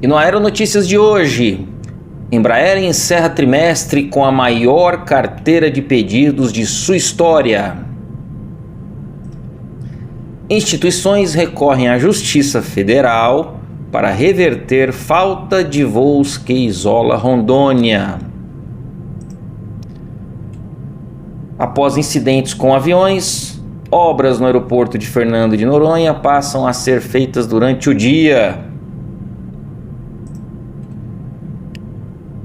E no Aeronotícias de hoje, Embraer encerra trimestre com a maior carteira de pedidos de sua história. Instituições recorrem à Justiça Federal para reverter falta de voos que isola Rondônia. Após incidentes com aviões, obras no aeroporto de Fernando de Noronha passam a ser feitas durante o dia.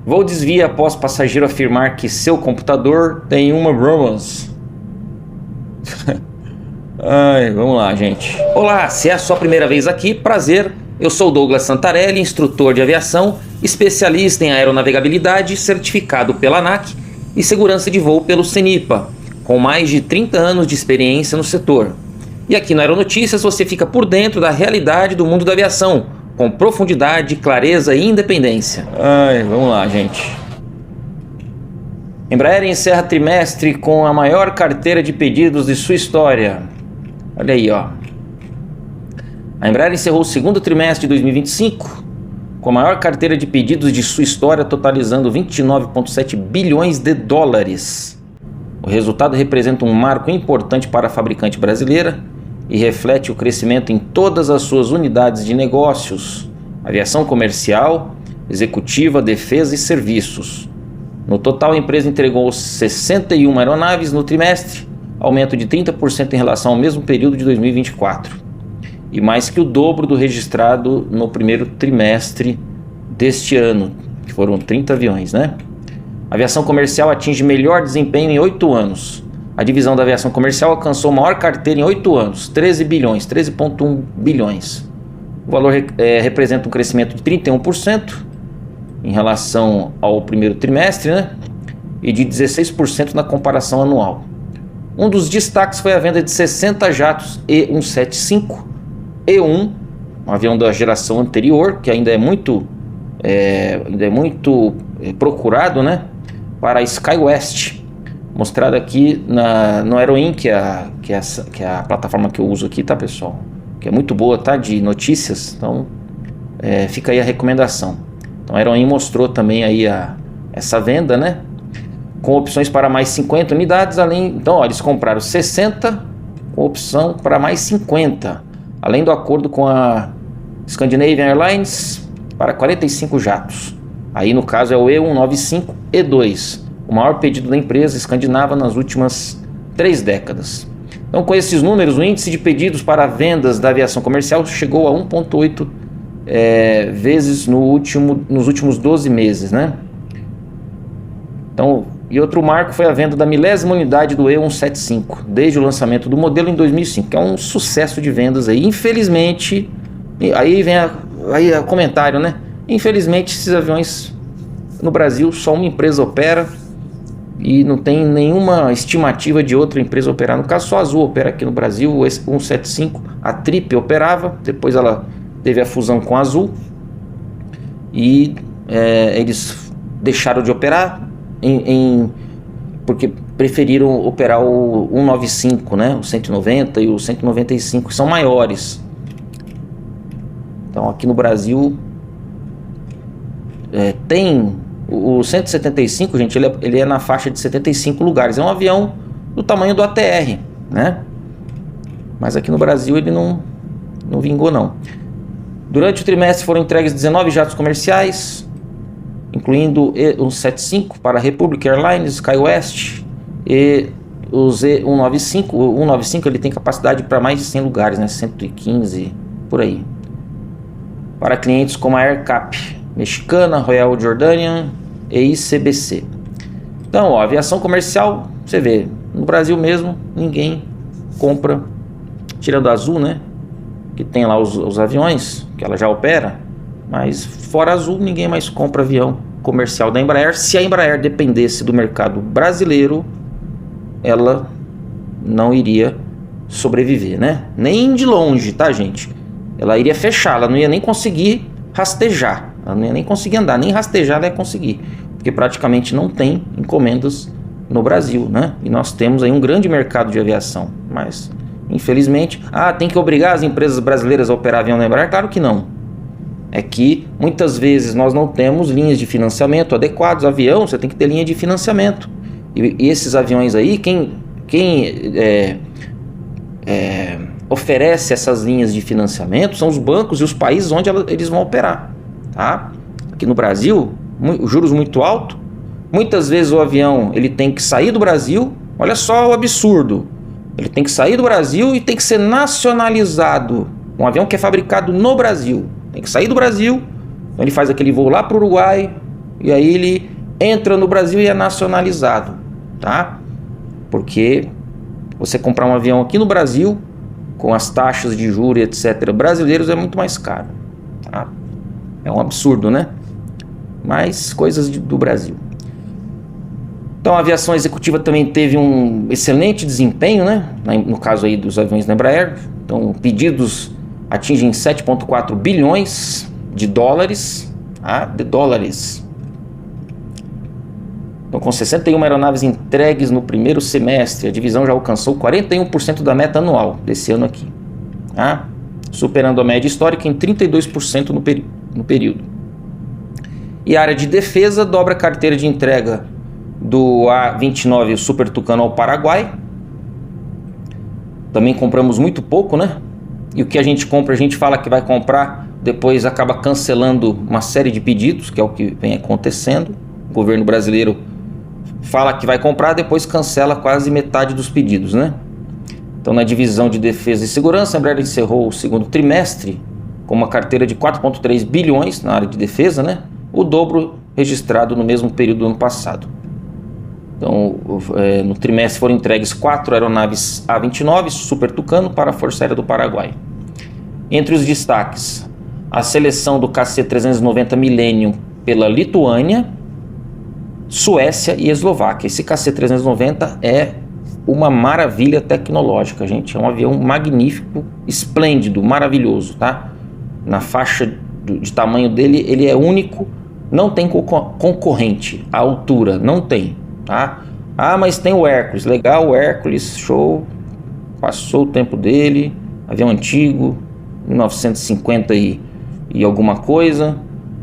Voo desvia após passageiro afirmar que seu computador tem uma Brahmas. Vamos lá, gente. Olá, se é a sua primeira vez aqui, prazer. Eu sou Douglas Santarelli, instrutor de aviação, especialista em aeronavegabilidade, certificado pela ANAC e segurança de voo pelo CENIPA, com mais de 30 anos de experiência no setor. E aqui no Aeronotícias você fica por dentro da realidade do mundo da aviação, com profundidade, clareza e independência. Vamos lá, gente. Embraer encerra trimestre com a maior carteira de pedidos de sua história. Olha aí, ó. A Embraer encerrou o segundo trimestre de 2025 com a maior carteira de pedidos de sua história, totalizando 29,7 bilhões de dólares. O resultado representa um marco importante para a fabricante brasileira e reflete o crescimento em todas as suas unidades de negócios: aviação comercial, executiva, defesa e serviços. No total, a empresa entregou 61 aeronaves no trimestre, aumento de 30% em relação ao mesmo período de 2024, e mais que o dobro do registrado no primeiro trimestre deste ano, que foram 30 aviões, né? A aviação comercial atinge melhor desempenho em 8 anos. A divisão da aviação comercial alcançou a maior carteira em 8 anos, 13 bilhões, 13,1 bilhões. O valor representa um crescimento de 31% em relação ao primeiro trimestre, né? E de 16% na comparação anual. Um dos destaques foi a venda de 60 jatos E175 E1, um avião da geração anterior, que ainda é muito procurado, né, para a SkyWest, mostrado aqui no Aeroin, que é a plataforma que eu uso aqui, tá, pessoal? Que é muito boa, tá, de notícias. Então fica aí a recomendação. Então a Aeroin mostrou também aí essa venda, né, com opções para mais 50 unidades, então, ó, eles compraram 60 com opção para mais 50, além do acordo com a Scandinavian Airlines para 45 jatos. Aí no caso é o E195 E2, o maior pedido da empresa escandinava nas últimas 3 décadas. Então, com esses números, o índice de pedidos para vendas da aviação comercial chegou a 1,8 vezes nos últimos 12 meses, né? Então, e outro marco foi a venda da 1000ª unidade do E175, desde o lançamento do modelo em 2005, que é um sucesso de vendas aí. Infelizmente, aí vem o comentário, né? Infelizmente, esses aviões no Brasil só uma empresa opera e não tem nenhuma estimativa de outra empresa operar. No caso, só a Azul opera aqui no Brasil, o E175, a Trip operava, depois ela teve a fusão com a Azul e eles deixaram de operar porque preferiram operar o 195, né? O 190 e o 195, que são maiores. Então aqui no Brasil tem o 175, gente, ele é na faixa de 75 lugares. É um avião do tamanho do ATR, né? Mas aqui no Brasil ele não vingou, não. Durante o trimestre foram entregues 19 jatos comerciais, incluindo o 175 para a Republic Airlines, SkyWest e o Z195. O 195 ele tem capacidade para mais de 100 lugares, né? 115 por aí. Para clientes como a AirCap Mexicana, Royal Jordanian e ICBC. Então, ó, aviação comercial, você vê, no Brasil mesmo ninguém compra, tirando a Azul, né? Que tem lá os aviões que ela já opera. Mas fora Azul, ninguém mais compra avião comercial da Embraer. Se a Embraer dependesse do mercado brasileiro, ela não iria sobreviver, né? Nem de longe, tá, gente? Ela iria fechar, ela não ia nem conseguir rastejar. Ela não ia nem conseguir andar, nem rastejar ela ia conseguir. Porque praticamente não tem encomendas no Brasil, né? E nós temos aí um grande mercado de aviação. Mas, infelizmente, tem que obrigar as empresas brasileiras a operar avião da Embraer? Claro que não. é que muitas vezes nós não temos linhas de financiamento adequadas. Avião, você tem que ter linha de financiamento. E esses aviões aí, quem oferece essas linhas de financiamento são os bancos e os países onde eles vão operar, tá? Aqui no Brasil, juros muito altos. Muitas vezes o avião ele tem que sair do Brasil. Olha só o absurdo. Ele tem que sair do Brasil e tem que ser nacionalizado. Um avião que é fabricado no Brasil tem que sair do Brasil. Então ele faz aquele voo lá para o Uruguai e aí ele entra no Brasil e é nacionalizado, tá? Porque você comprar um avião aqui no Brasil com as taxas de juros, etc., brasileiros é muito mais caro, tá? É um absurdo, né? Mas coisas do Brasil. Então a aviação executiva também teve um excelente desempenho, né? No caso aí dos aviões da Embraer. Então pedidos atingem 7,4 bilhões de dólares, tá? De dólares. Então com 61 aeronaves entregues no primeiro semestre, a divisão já alcançou 41% da meta anual desse ano aqui, tá? Superando a média histórica em 32% no período. E a área de defesa dobra a carteira de entrega do A-29 Super Tucano ao Paraguai. Também compramos muito pouco, né? E o que a gente compra, a gente fala que vai comprar, depois acaba cancelando uma série de pedidos, que é o que vem acontecendo. O governo brasileiro fala que vai comprar, depois cancela quase metade dos pedidos, né? Então na divisão de defesa e segurança, a Embraer encerrou o segundo trimestre com uma carteira de 4,3 bilhões na área de defesa, né? O dobro registrado no mesmo período do ano passado. Então, no trimestre foram entregues 4 aeronaves A-29 Super Tucano para a Força Aérea do Paraguai. Entre os destaques, a seleção do KC-390 Millennium pela Lituânia, Suécia e Eslováquia. Esse KC-390 é uma maravilha tecnológica, gente. É um avião magnífico, esplêndido, maravilhoso, tá? Na faixa de tamanho dele, ele é único, não tem concorrente. A altura, não tem. Tá? Ah, mas tem o Hércules, legal, o Hércules, show, passou o tempo dele, avião antigo, 1950 e alguma coisa.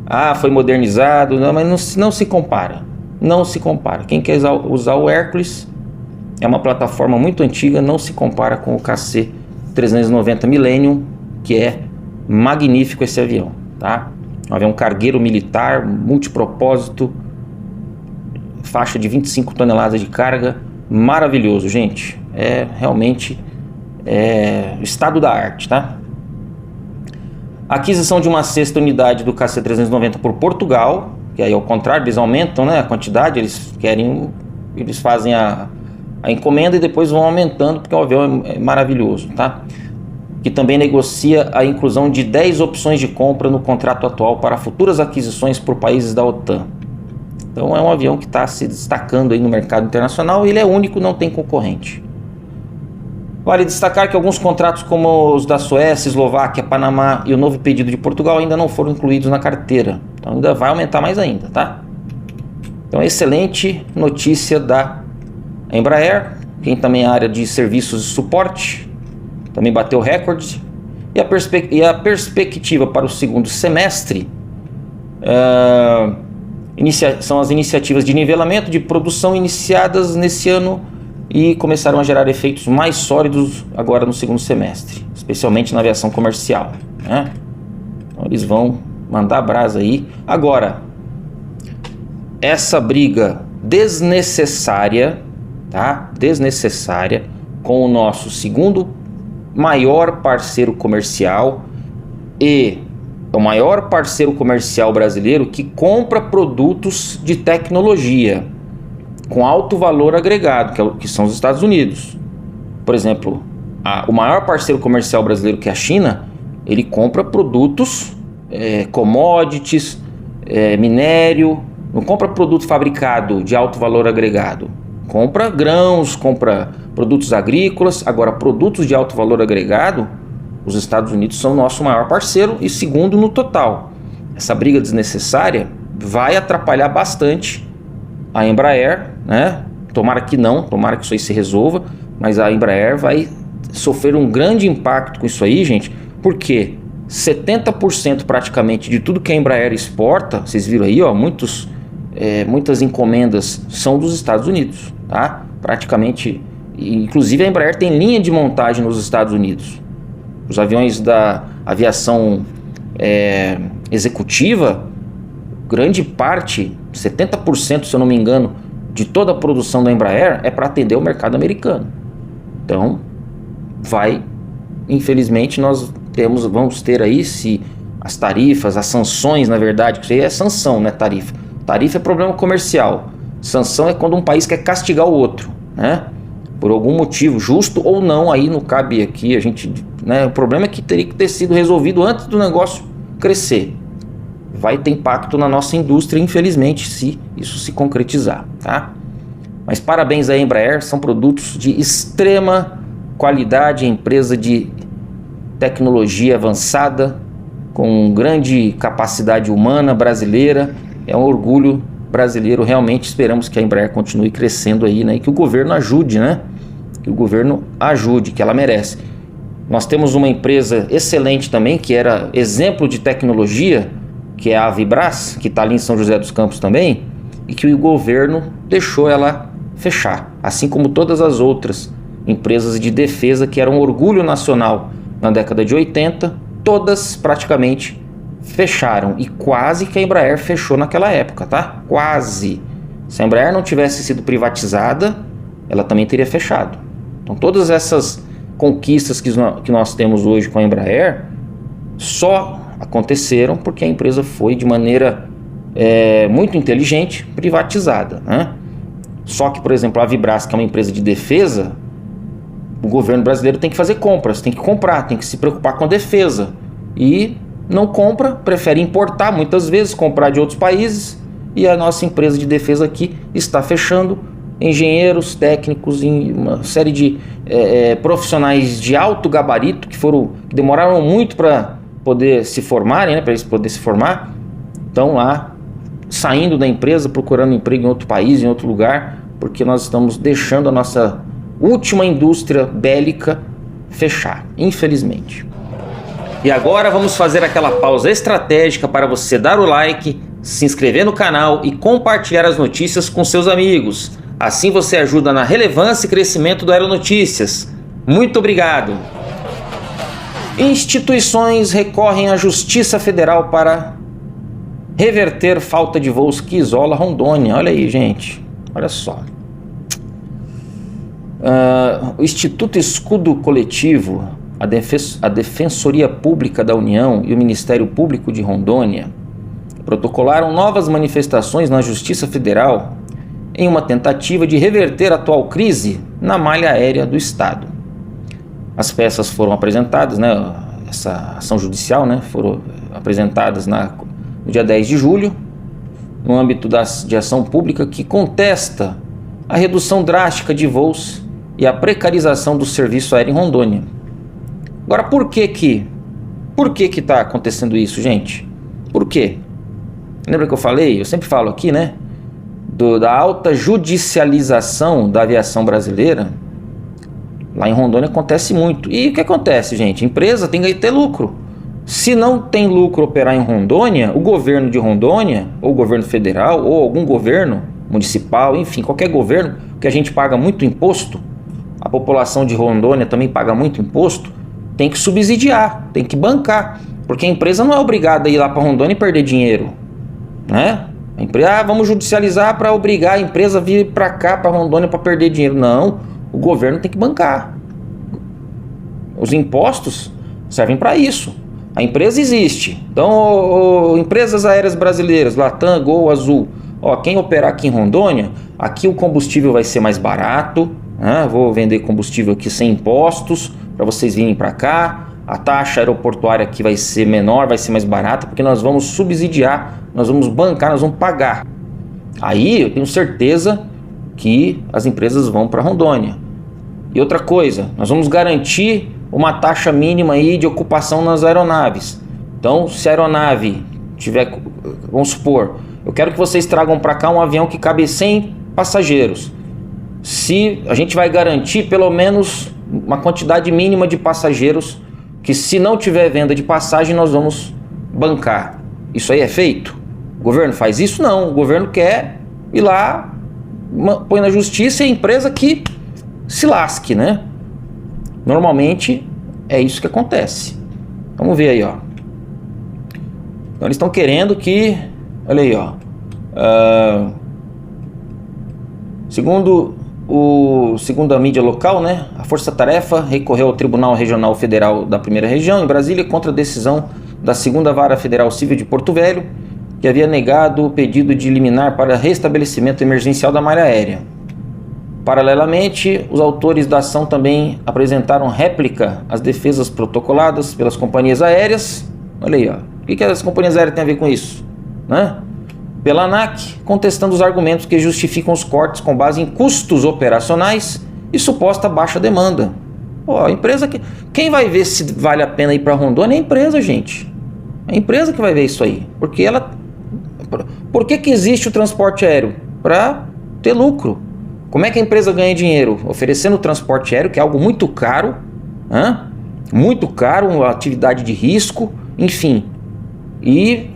Ah, foi modernizado, não, mas não se compara, não se compara. Quem quer usar o Hércules, é uma plataforma muito antiga, não se compara com o KC-390 Millennium, que é magnífico esse avião, tá? Um avião cargueiro militar, multipropósito, faixa de 25 toneladas de carga, maravilhoso, gente. É realmente estado da arte, tá? A aquisição de uma sexta unidade do KC-390 por Portugal, que aí ao contrário, eles aumentam, né, a quantidade, eles fazem a encomenda e depois vão aumentando, porque o avião é maravilhoso, tá? Que também negocia a inclusão de 10 opções de compra no contrato atual para futuras aquisições por países da OTAN. Então é um avião que está se destacando aí no mercado internacional e ele é único, não tem concorrente. Vale destacar que alguns contratos como os da Suécia, Eslováquia, Panamá e o novo pedido de Portugal ainda não foram incluídos na carteira. Então ainda vai aumentar mais ainda, tá? Então excelente notícia da Embraer, quem também é a área de serviços de suporte, também bateu recorde. E a perspectiva para o segundo semestre são as iniciativas de nivelamento de produção iniciadas nesse ano e começaram a gerar efeitos mais sólidos agora no segundo semestre, especialmente na aviação comercial, né? Então eles vão mandar brasa aí. Agora, essa briga desnecessária, tá? Desnecessária com o nosso segundo maior parceiro comercial e o maior parceiro comercial brasileiro que compra produtos de tecnologia com alto valor agregado, que são os Estados Unidos. Por exemplo, o maior parceiro comercial brasileiro, que é a China, ele compra produtos, commodities, minério, não compra produto fabricado de alto valor agregado. Compra grãos, compra produtos agrícolas. Agora, produtos de alto valor agregado, os Estados Unidos são o nosso maior parceiro e segundo no total. Essa briga desnecessária vai atrapalhar bastante a Embraer, né? Tomara que não, tomara que isso aí se resolva, mas a Embraer vai sofrer um grande impacto com isso aí, gente. Por quê? 70% praticamente de tudo que a Embraer exporta, vocês viram aí, ó, muitas encomendas são dos Estados Unidos, tá? Praticamente, inclusive a Embraer tem linha de montagem nos Estados Unidos. Os aviões da aviação executiva, grande parte, 70%, se eu não me engano, de toda a produção da Embraer é para atender o mercado americano. Então, infelizmente, vamos ter aí, se as tarifas, as sanções, na verdade, que isso aí é sanção, né, tarifa. Tarifa é problema comercial. Sanção é quando um país quer castigar o outro, né? Por algum motivo, justo ou não, aí não cabe aqui a gente, né? O problema é que teria que ter sido resolvido antes do negócio crescer. Vai ter impacto na nossa indústria, infelizmente, se isso se concretizar, tá? Mas parabéns à Embraer, são produtos de extrema qualidade, empresa de tecnologia avançada, com grande capacidade humana brasileira, é um orgulho brasileiro, realmente esperamos que a Embraer continue crescendo aí, né? E que o governo ajude, né? Que o governo ajude, que ela merece. Nós temos uma empresa excelente também, que era exemplo de tecnologia, que é a Avibras, que está ali em São José dos Campos também, e que o governo deixou ela fechar, assim como todas as outras empresas de defesa que eram um orgulho nacional na década de 80, todas praticamente fecharam, e quase que a Embraer fechou naquela época, tá? Quase. Se a Embraer não tivesse sido privatizada, ela também teria fechado. Então todas essas conquistas que nós temos hoje com a Embraer só aconteceram porque a empresa foi de maneira muito inteligente privatizada, né? Só que, por exemplo, a Avibras, que é uma empresa de defesa, o governo brasileiro tem que fazer compras, tem que comprar, tem que se preocupar com a defesa. E não compra, prefere importar, muitas vezes comprar de outros países, e a nossa empresa de defesa aqui está fechando. Engenheiros, técnicos, uma série de profissionais de alto gabarito que demoraram muito para poder se formarem, né, para eles poderem se formar, estão lá saindo da empresa, procurando emprego em outro país, em outro lugar, porque nós estamos deixando a nossa última indústria bélica fechar, infelizmente. E agora vamos fazer aquela pausa estratégica para você dar o like, se inscrever no canal e compartilhar as notícias com seus amigos. Assim você ajuda na relevância e crescimento do Aeronotícias. Muito obrigado! Instituições recorrem à Justiça Federal para reverter falta de voos que isola Rondônia. Olha aí, gente. Olha só. O Instituto Escudo Coletivo, a Defensoria Pública da União e o Ministério Público de Rondônia protocolaram novas manifestações na Justiça Federal em uma tentativa de reverter a atual crise na malha aérea do Estado. As peças foram apresentadas, né, essa ação judicial, né, foram apresentadas no dia 10 de julho, no âmbito de ação pública que contesta a redução drástica de voos e a precarização do serviço aéreo em Rondônia. Agora, por que está acontecendo isso, gente? Por quê? Lembra que eu falei? Eu sempre falo aqui, né? Da alta judicialização da aviação brasileira. Lá em Rondônia acontece muito. E o que acontece, gente? A empresa tem que ter lucro. Se não tem lucro operar em Rondônia, o governo de Rondônia, ou o governo federal, ou algum governo municipal, enfim, qualquer governo, que a gente paga muito imposto, a população de Rondônia também paga muito imposto, tem que subsidiar, tem que bancar, porque a empresa não é obrigada a ir lá para Rondônia e perder dinheiro, né? A empresa, vamos judicializar para obrigar a empresa a vir para cá, para Rondônia, para perder dinheiro. Não, o governo tem que bancar. Os impostos servem para isso. A empresa existe. Então, empresas aéreas brasileiras, Latam, Gol, Azul, quem operar aqui em Rondônia, aqui o combustível vai ser mais barato, né? Vou vender combustível aqui sem impostos, para vocês virem para cá. A taxa aeroportuária aqui vai ser menor, vai ser mais barata, porque nós vamos subsidiar, nós vamos bancar, nós vamos pagar. Aí eu tenho certeza que as empresas vão para Rondônia. E outra coisa, nós vamos garantir uma taxa mínima aí de ocupação nas aeronaves. Então, se a aeronave tiver, vamos supor, eu quero que vocês tragam para cá um avião que cabe 100 passageiros. Se a gente vai garantir pelo menos uma quantidade mínima de passageiros que se não tiver venda de passagem nós vamos bancar. Isso aí é feito? O governo faz isso? Não. O governo quer ir lá, põe na justiça e a empresa que se lasque, né? Normalmente é isso que acontece. Vamos ver aí, ó. Então eles estão querendo que, olha aí, ó. Segundo a mídia local, né, a Força Tarefa recorreu ao Tribunal Regional Federal da Primeira Região, em Brasília, contra a decisão da Segunda Vara Federal Civil de Porto Velho, que havia negado o pedido de liminar para restabelecimento emergencial da malha aérea. Paralelamente, os autores da ação também apresentaram réplica às defesas protocoladas pelas companhias aéreas. Olha aí, ó. O que as companhias aéreas têm a ver com isso? Né? Pela ANAC, contestando os argumentos que justificam os cortes com base em custos operacionais e suposta baixa demanda. Pô, a empresa que... Quem vai ver se vale a pena ir para Rondônia é a empresa, gente. É a empresa que vai ver isso aí. Porque ela... Por que existe o transporte aéreo? Para ter lucro. Como é que a empresa ganha dinheiro? Oferecendo o transporte aéreo, que é algo muito caro, muito caro, uma atividade de risco, enfim. E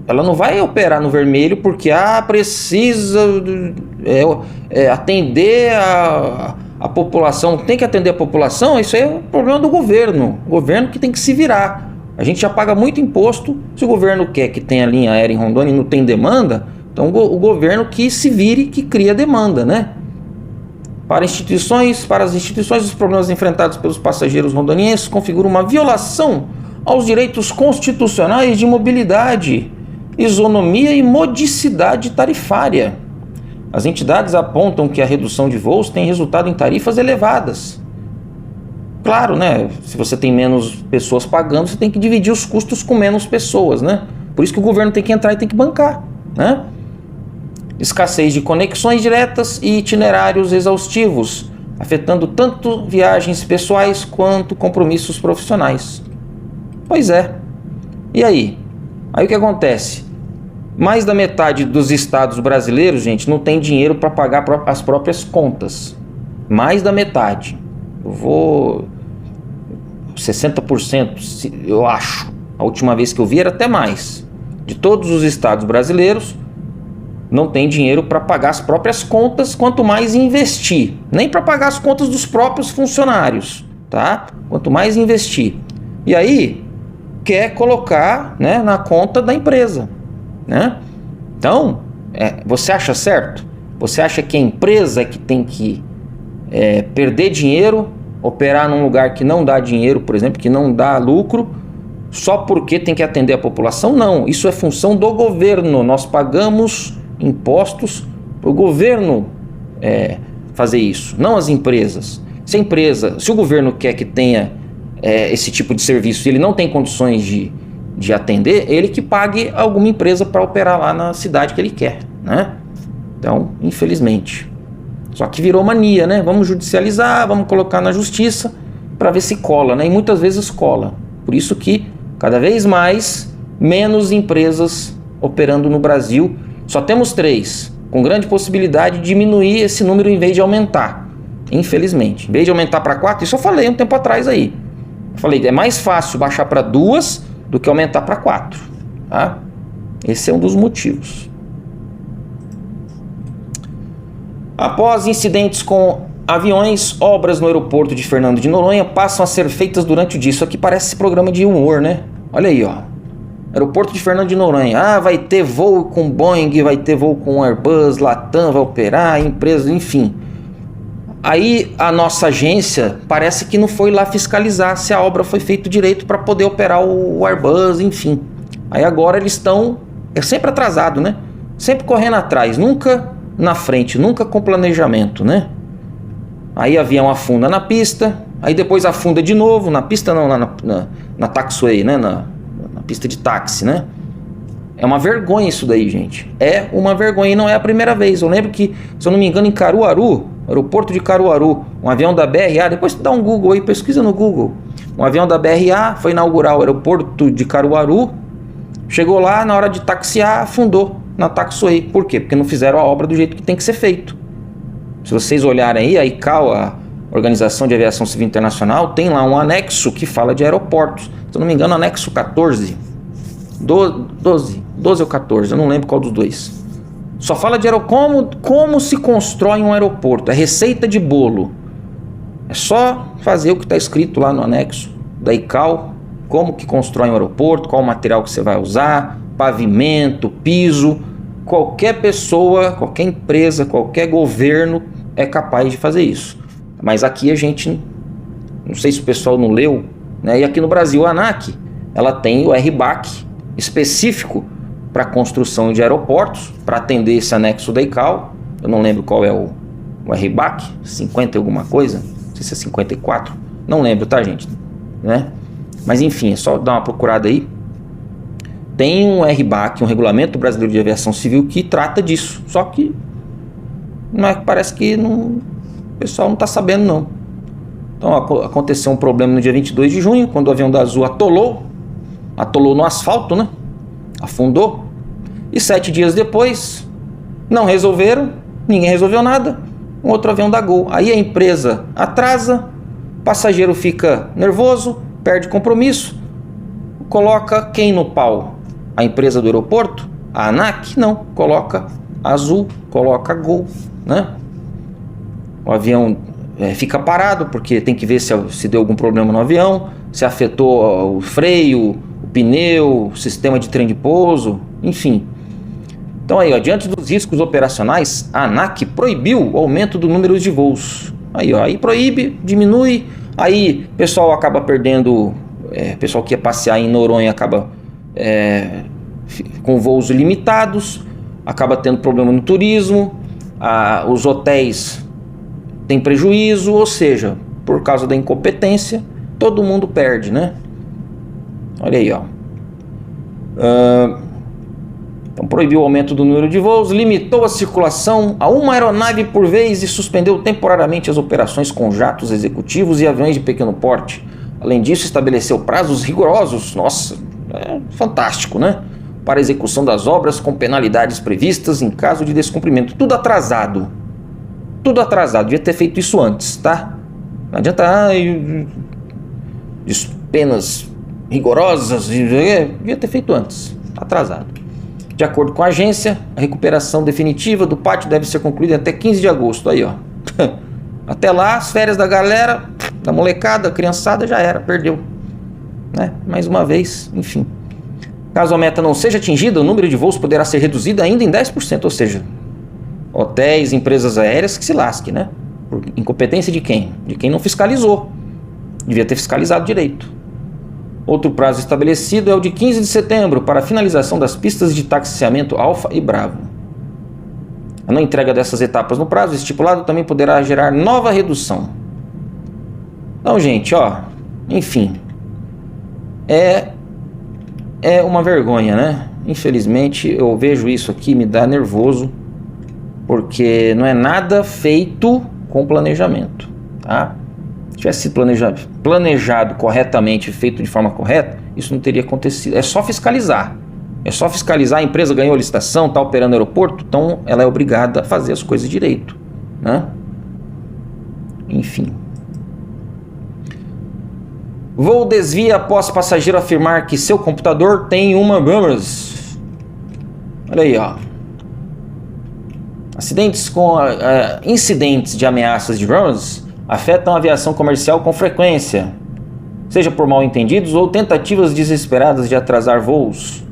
ela não vai operar no vermelho porque precisa atender a população. Tem que atender a população? Isso aí é um problema do governo. O governo que tem que se virar. A gente já paga muito imposto. Se o governo quer que tenha linha aérea em Rondônia e não tem demanda, então o governo que se vire, que cria demanda, né? Para as instituições, os problemas enfrentados pelos passageiros rondonienses configuram uma violação aos direitos constitucionais de mobilidade, isonomia e modicidade tarifária. As entidades apontam que a redução de voos tem resultado em tarifas elevadas. Claro, né? Se você tem menos pessoas pagando, você tem que dividir os custos com menos pessoas, né? Por isso que o governo tem que entrar e tem que bancar, né? Escassez de conexões diretas e itinerários exaustivos, afetando tanto viagens pessoais quanto compromissos profissionais. Pois é. E aí? Aí o que acontece? Mais da metade dos estados brasileiros, gente, não tem dinheiro para pagar as próprias contas. Mais da metade. 60%, eu acho. A última vez que eu vi era até mais. De todos os estados brasileiros, não tem dinheiro para pagar as próprias contas, quanto mais investir. Nem para pagar as contas dos próprios funcionários, tá? Quanto mais investir. E aí, quer colocar, né, na conta da empresa, né? Então, você acha certo? Você acha que a empresa é que tem que perder dinheiro, operar num lugar que não dá dinheiro, por exemplo, que não dá lucro, só porque tem que atender a população? Não, isso é função do governo. Nós pagamos impostos para o governo fazer isso, não as empresas. Se o governo quer que tenha esse tipo de serviço e ele não tem condições de atender, ele que pague alguma empresa para operar lá na cidade que ele quer, né? Então, infelizmente. Só que virou mania, né? Vamos judicializar, vamos colocar na justiça para ver se cola, né? E muitas vezes cola. Por isso que cada vez menos empresas operando no Brasil. Só temos 3, com grande possibilidade de diminuir esse número em vez de aumentar. Infelizmente. Em vez de aumentar para 4, isso eu falei um tempo atrás aí. Eu falei, é mais fácil baixar para 2 do que aumentar para 4. Tá? Esse é um dos motivos. Após incidentes com aviões, obras no aeroporto de Fernando de Noronha passam a ser feitas durante o dia. Isso aqui parece programa de humor, né? Olha aí, ó. Aeroporto de Fernando de Noronha. Vai ter voo com Boeing, vai ter voo com Airbus, Latam, vai operar, empresas, enfim. Aí a nossa agência parece que não foi lá fiscalizar se a obra foi feita direito para poder operar o Airbus, enfim. Aí agora eles estão... sempre atrasado, né? Sempre correndo atrás, nunca na frente, nunca com planejamento, né? Aí avião afunda na pista, aí depois afunda de novo, na pista não, na taxiway, né? Na pista de táxi, né? É uma vergonha isso daí, gente. É uma vergonha e não é a primeira vez. Eu lembro que, se eu não me engano, em Caruaru, aeroporto de Caruaru, um avião da BRA, depois dá um Google aí, pesquisa no Google. Um avião da BRA foi inaugurar o aeroporto de Caruaru, chegou lá, na hora de taxiar, afundou na taxiway. Por quê? Porque não fizeram a obra do jeito que tem que ser feito. Se vocês olharem aí, a ICAO, Organização de Aviação Civil Internacional, tem lá um anexo que fala de aeroportos. Se eu não me engano, anexo 14. 12 ou 14, eu não lembro qual dos dois. Só fala de como se constrói um aeroporto. É receita de bolo. É só fazer o que está escrito lá no anexo da ICAO. Como que constrói um aeroporto, qual o material que você vai usar, pavimento, piso. Qualquer pessoa, qualquer empresa, qualquer governo é capaz de fazer isso. Mas aqui a gente, não sei se o pessoal não leu, né? E aqui no Brasil a ANAC, ela tem o RBAC específico para construção de aeroportos, para atender esse anexo da ICAO. Eu não lembro qual é o RBAC, 50 e alguma coisa, não sei se é 54, não lembro, tá, gente? Né? Mas enfim, é só dar uma procurada aí. Tem um RBAC, um Regulamento Brasileiro de Aviação Civil, que trata disso, só que não é, parece que o pessoal não está sabendo, não. Então aconteceu um problema no dia 22 de junho, quando o avião da Azul atolou no asfalto, né? Afundou. E 7 dias depois, não resolveram, ninguém resolveu nada, um outro avião da Gol. Aí a empresa atrasa, o passageiro fica nervoso, perde compromisso, coloca quem no pau? A empresa do aeroporto? A ANAC? Não, coloca a Azul, coloca a Gol, né? O avião fica parado, porque tem que ver se deu algum problema no avião, se afetou o freio, o pneu, o sistema de trem de pouso, enfim. Então aí, ó, diante dos riscos operacionais, a ANAC proibiu o aumento do número de voos. Aí, ó, aí proíbe, diminui, aí o pessoal acaba perdendo, pessoal que ia passear em Noronha acaba com voos limitados, acaba tendo problema no turismo, os hotéis têm prejuízo, ou seja, por causa da incompetência, todo mundo perde, né? Olha aí, ó. Então proibiu o aumento do número de voos, limitou a circulação a uma aeronave por vez e suspendeu temporariamente as operações com jatos executivos e aviões de pequeno porte. Além disso, estabeleceu prazos rigorosos, nossa, fantástico, né? Para a execução das obras com penalidades previstas em caso de descumprimento. Tudo atrasado. Tudo atrasado. Devia ter feito isso antes, tá? Não adianta, penas rigorosas, devia ter feito antes. Atrasado. De acordo com a agência, a recuperação definitiva do pátio deve ser concluída até 15 de agosto. Aí, ó. Até lá, as férias da galera, da molecada, da criançada, já era, perdeu. Né? Mais uma vez, enfim. Caso a meta não seja atingida, o número de voos poderá ser reduzido ainda em 10%, ou seja, hotéis, empresas aéreas que se lasquem, né? Por incompetência de quem? De quem não fiscalizou. Devia ter fiscalizado direito. Outro prazo estabelecido é o de 15 de setembro para a finalização das pistas de taxiamento Alfa e Bravo. A não entrega dessas etapas no prazo estipulado também poderá gerar nova redução. Então, gente, ó, enfim, é uma vergonha, né? Infelizmente, eu vejo isso aqui, me dá nervoso, porque não é nada feito com planejamento, tá? Se tivesse sido planejado corretamente, feito de forma correta, isso não teria acontecido. É só fiscalizar. É só fiscalizar, a empresa ganhou a licitação, está operando o aeroporto, então ela é obrigada a fazer as coisas direito, né? Enfim. Voo desvia após passageiro afirmar que seu computador tem uma Brahmas. Olha aí, ó. Incidentes de ameaças de Brahmas afetam a aviação comercial com frequência, seja por mal-entendidos ou tentativas desesperadas de atrasar voos.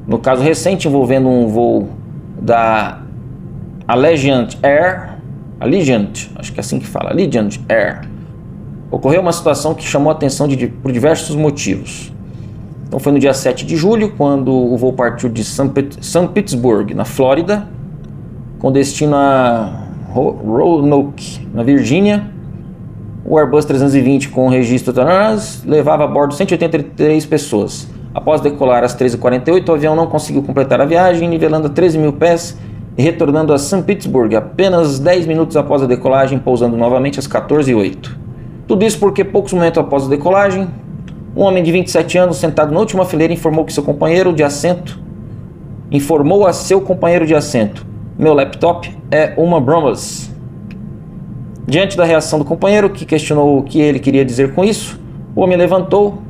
No caso recente envolvendo um voo da Allegiant Air, acho que é assim que fala, Allegiant Air, ocorreu uma situação que chamou a atenção por diversos motivos. Então foi no dia 7 de julho, quando o voo partiu de St. Petersburg, na Flórida, com destino a Roanoke, na Virgínia. O Airbus 320 com registro levava a bordo 183 pessoas. Após decolar às 13h48, o avião não conseguiu completar a viagem, nivelando a 13 mil pés e retornando a St. Petersburg apenas 10 minutos após a decolagem, pousando novamente às 14h08. Tudo isso porque poucos momentos após a decolagem, um homem de 27 anos, sentado na última fileira, informou a seu companheiro de assento: meu laptop é uma Brahmas. Diante da reação do companheiro, que questionou o que ele queria dizer com isso, o homem levantou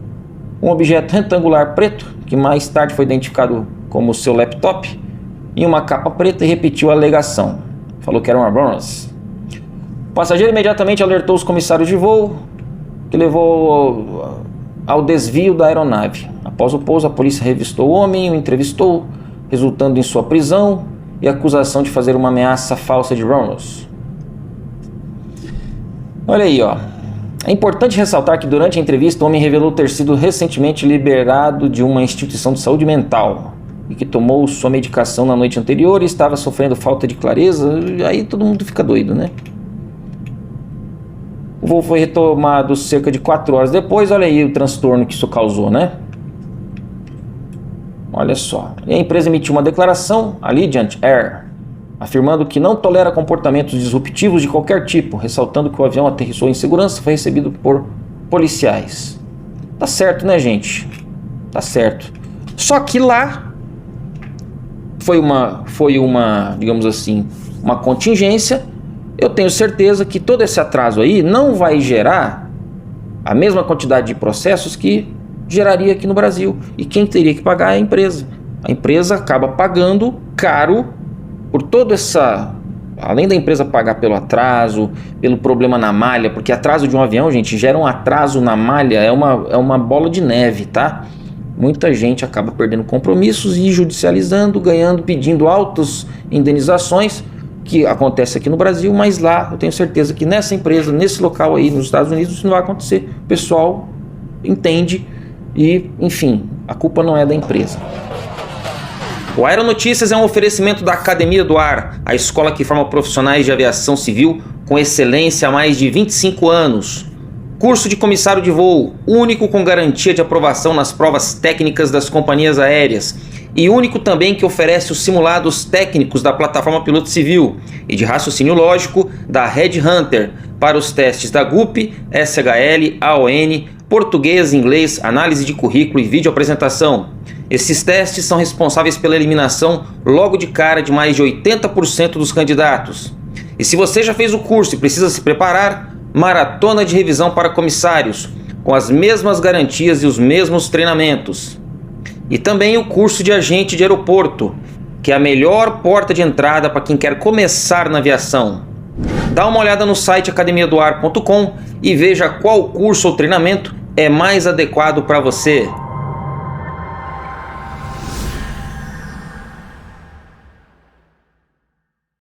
um objeto retangular preto, que mais tarde foi identificado como seu laptop, em uma capa preta e repetiu a alegação. Falou que era uma Abrams. O passageiro imediatamente alertou os comissários de voo, que levou ao desvio da aeronave. Após o pouso, a polícia revistou o homem e o entrevistou, resultando em sua prisão e acusação de fazer uma ameaça falsa de Abrams. Olha aí, ó. É importante ressaltar que durante a entrevista o homem revelou ter sido recentemente liberado de uma instituição de saúde mental e que tomou sua medicação na noite anterior e estava sofrendo falta de clareza. Aí todo mundo fica doido, né? O voo foi retomado cerca de 4 horas depois. Olha aí o transtorno que isso causou, né? Olha só. E a empresa emitiu uma declaração, a Allegiant Air, afirmando que não tolera comportamentos disruptivos de qualquer tipo, ressaltando que o avião aterrissou em segurança e foi recebido por policiais. Tá certo, né, gente? Tá certo. Só que lá foi uma, digamos assim, uma contingência. Eu tenho certeza que todo esse atraso aí não vai gerar a mesma quantidade de processos que geraria aqui no Brasil. E quem teria que pagar é a empresa. A empresa acaba pagando caro por toda essa... Além da empresa pagar pelo atraso, pelo problema na malha, porque atraso de um avião, gente, gera um atraso na malha, é uma bola de neve, tá? Muita gente acaba perdendo compromissos e judicializando, ganhando, pedindo altas indenizações, que acontece aqui no Brasil, mas lá eu tenho certeza que nessa empresa, nesse local aí nos Estados Unidos, isso não vai acontecer. O pessoal entende e, enfim, a culpa não é da empresa. O Aeronotícias é um oferecimento da Academia do Ar, a escola que forma profissionais de aviação civil com excelência há mais de 25 anos. Curso de comissário de voo, único com garantia de aprovação nas provas técnicas das companhias aéreas e único também que oferece os simulados técnicos da plataforma Piloto Civil e de raciocínio lógico da Red Hunter para os testes da GUP, SHL, AON, português, inglês, análise de currículo e vídeo apresentação. Esses testes são responsáveis pela eliminação logo de cara de mais de 80% dos candidatos. E se você já fez o curso e precisa se preparar, maratona de revisão para comissários, com as mesmas garantias e os mesmos treinamentos. E também o curso de agente de aeroporto, que é a melhor porta de entrada para quem quer começar na aviação. Dá uma olhada no site academiadoar.com e veja qual curso ou treinamento é mais adequado para você.